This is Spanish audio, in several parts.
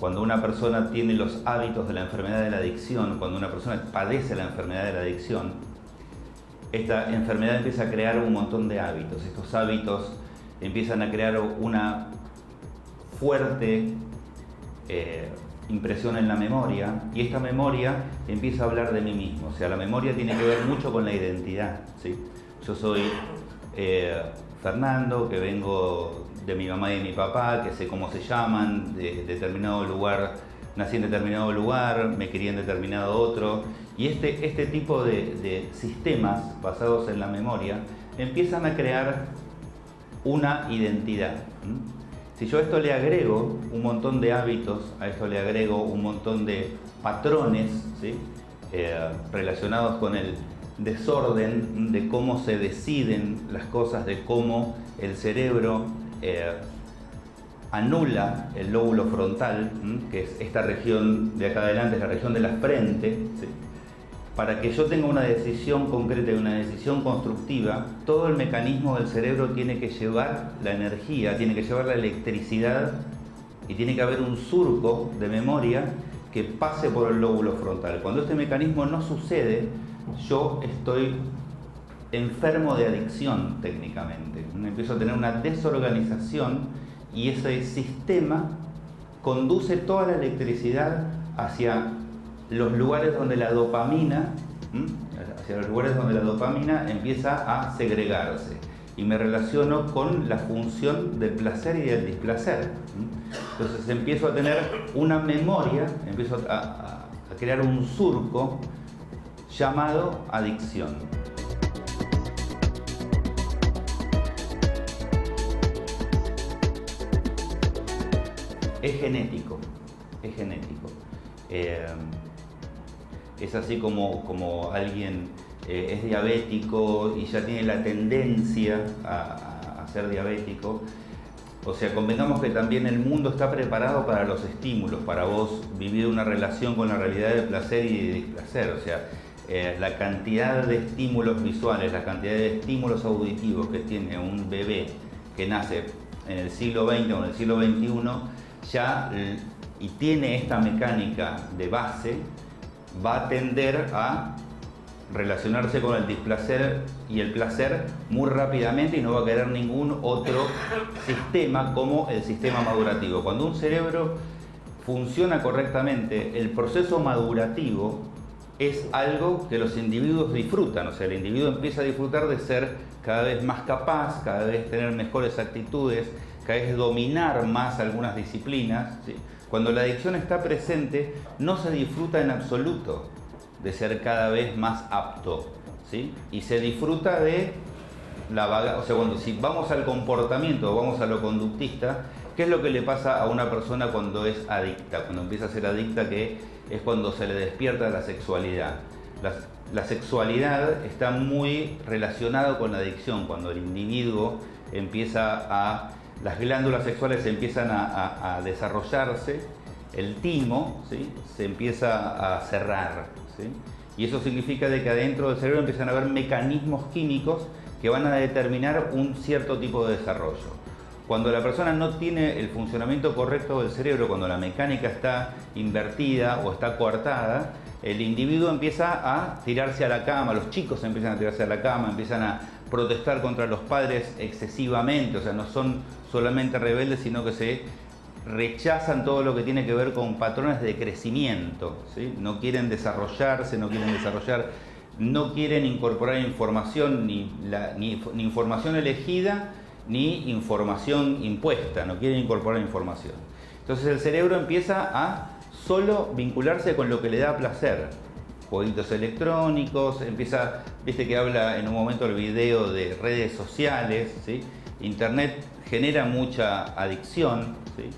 cuando una persona tiene los hábitos de la enfermedad de la adicción, cuando una persona padece la enfermedad de la adicción, esta enfermedad empieza a crear un montón de hábitos. Estos hábitos empiezan a crear una fuerte impresión en la memoria, y esta memoria empieza a hablar de mí mismo. O sea, la memoria tiene que ver mucho con la identidad, ¿sí? Yo soy Fernando, que vengo de mi mamá y de mi papá, que sé cómo se llaman, de determinado lugar, nací en determinado lugar, me crié en determinado otro, y este tipo de sistemas basados en la memoria empiezan a crear una identidad. Si yo a esto le agrego un montón de hábitos, a esto le agrego un montón de patrones, ¿sí? Relacionados con el desorden de cómo se deciden las cosas, de cómo el cerebro anula el lóbulo frontal, que es esta región de acá adelante, es la región de la frente, ¿sí? Para que yo tenga una decisión concreta y una decisión constructiva, todo el mecanismo del cerebro tiene que llevar la energía, tiene que llevar la electricidad, y tiene que haber un surco de memoria que pase por el lóbulo frontal. Cuando este mecanismo no sucede, yo estoy enfermo de adicción técnicamente. Empiezo a tener una desorganización, y ese sistema conduce toda la electricidad hacia los lugares donde la dopamina, empieza a segregarse, y me relaciono con la función del placer y del displacer. Entonces empiezo a tener una memoria, empiezo a crear un surco llamado adicción. Es genético, es genético. Es así como alguien es diabético y ya tiene la tendencia a ser diabético. O sea, convengamos que también el mundo está preparado para los estímulos, para vos vivir una relación con la realidad del placer y de displacer. O sea, la cantidad de estímulos visuales, la cantidad de estímulos auditivos que tiene un bebé que nace en el siglo XX o en el siglo XXI, y tiene esta mecánica de base, va a tender a relacionarse con el displacer y el placer muy rápidamente, y no va a querer ningún otro sistema como el sistema madurativo. Cuando un cerebro funciona correctamente, el proceso madurativo es algo que los individuos disfrutan. O sea, el individuo empieza a disfrutar de ser cada vez más capaz, cada vez tener mejores actitudes, cada vez dominar más algunas disciplinas, ¿sí? Cuando la adicción está presente, no se disfruta en absoluto de ser cada vez más apto, ¿sí? Y se disfruta de la vaga. O sea, si vamos al comportamiento, vamos a lo conductista, ¿qué es lo que le pasa a una persona cuando es adicta? Cuando empieza a ser adicta, que es cuando se le despierta la sexualidad. La sexualidad está muy relacionada con la adicción. Cuando el individuo las glándulas sexuales empiezan a desarrollarse, el timo, ¿sí? Se empieza a cerrar, ¿sí? Y eso significa de que adentro del cerebro empiezan a haber mecanismos químicos que van a determinar un cierto tipo de desarrollo. Cuando la persona no tiene el funcionamiento correcto del cerebro, cuando la mecánica está invertida o está coartada, el individuo empieza a tirarse a la cama, los chicos empiezan a tirarse a la cama, empiezan a protestar contra los padres excesivamente. O sea, no son solamente rebeldes, sino que se rechazan todo lo que tiene que ver con patrones de crecimiento, ¿sí? No quieren desarrollarse, no quieren incorporar información, ni información elegida, ni información impuesta, no quieren incorporar información. Entonces el cerebro empieza a solo vincularse con lo que le da placer. Jueguitos electrónicos, viste que habla en un momento el video de redes sociales, ¿sí? Internet genera mucha adicción, ¿sí?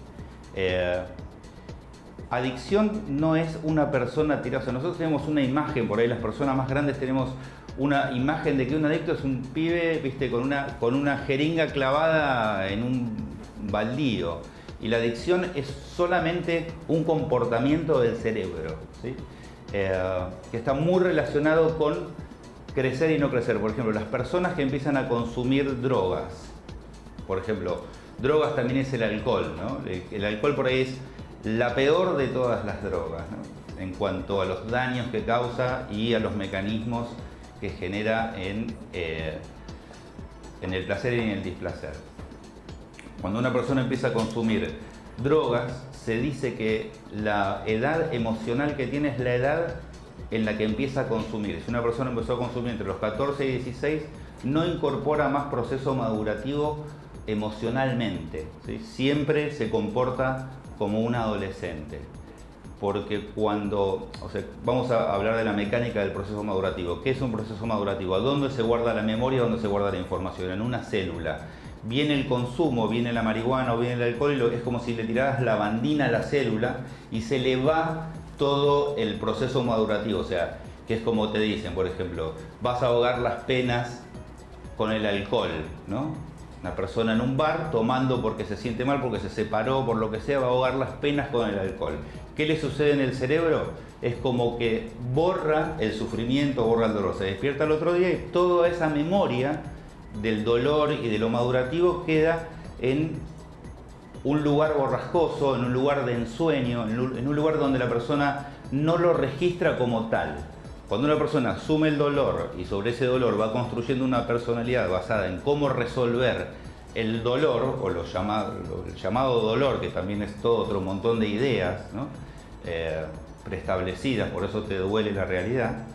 Adicción no es una persona tirada. O sea, nosotros tenemos una imagen, por ahí las personas más grandes tenemos una imagen de que un adicto es un pibe, viste, con una jeringa clavada en un baldío. Y la adicción es solamente un comportamiento del cerebro, ¿sí? Que está muy relacionado con crecer y no crecer. Por ejemplo, las personas que empiezan a consumir drogas, por ejemplo, drogas también es el alcohol, ¿no? El alcohol por ahí es la peor de todas las drogas, ¿no? En cuanto a los daños que causa y a los mecanismos que genera en el placer y en el displacer. Cuando una persona empieza a consumir drogas, se dice que la edad emocional que tiene es la edad en la que empieza a consumir. Si una persona empezó a consumir entre los 14 y 16, no incorpora más proceso madurativo emocionalmente, ¿sí? Siempre se comporta como un adolescente. Porque cuando, vamos a hablar de la mecánica del proceso madurativo. ¿Qué es un proceso madurativo? ¿A dónde se guarda la memoria? ¿A dónde se guarda la información? En una célula. Viene el consumo, viene la marihuana o viene el alcohol, es como si le tiraras lavandina a la célula y se le va todo el proceso madurativo. O sea, que es como te dicen, por ejemplo, vas a ahogar las penas con el alcohol, ¿no? Una persona en un bar tomando porque se siente mal, porque se separó, por lo que sea, va a ahogar las penas con el alcohol. ¿Qué le sucede en el cerebro? Es como que borra el sufrimiento, borra el dolor. Se despierta el otro día y toda esa memoria del dolor y de lo madurativo queda en un lugar borrascoso, en un lugar de ensueño, en un lugar donde la persona no lo registra como tal. Cuando una persona asume el dolor y sobre ese dolor va construyendo una personalidad basada en cómo resolver el dolor, o el llamado dolor, que también es todo otro montón de ideas, ¿no? Preestablecidas, por eso te duele la realidad,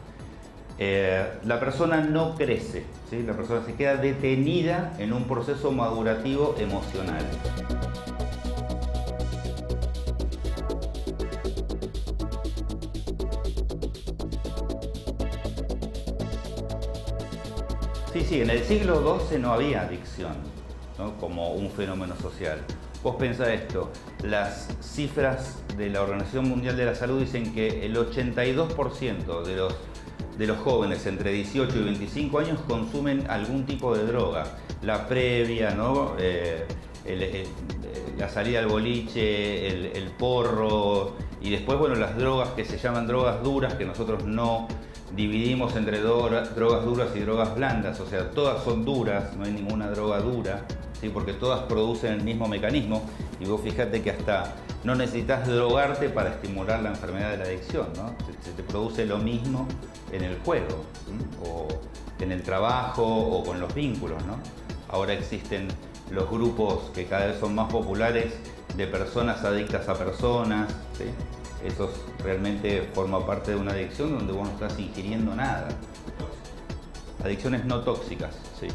la persona no crece, ¿sí? La persona se queda detenida en un proceso madurativo emocional. Sí, en el siglo XII no había adicción, ¿no? Como un fenómeno social. Vos pensá esto, las cifras de la Organización Mundial de la Salud dicen que el 82% de los jóvenes entre 18 y 25 años consumen algún tipo de droga. La previa, ¿no? La salida al boliche, el porro, y después, bueno, las drogas que se llaman drogas duras, que nosotros no dividimos entre drogas duras y drogas blandas. O sea, todas son duras, no hay ninguna droga dura, ¿sí? Porque todas producen el mismo mecanismo. Y vos fíjate que hasta no necesitas drogarte para estimular la enfermedad de la adicción, ¿no? Se te produce lo mismo en el juego, ¿sí? O en el trabajo o con los vínculos, ¿no? Ahora existen los grupos que cada vez son más populares de personas adictas a personas, ¿sí? Eso realmente forma parte de una adicción donde vos no estás ingiriendo nada. Adicciones no tóxicas, sí.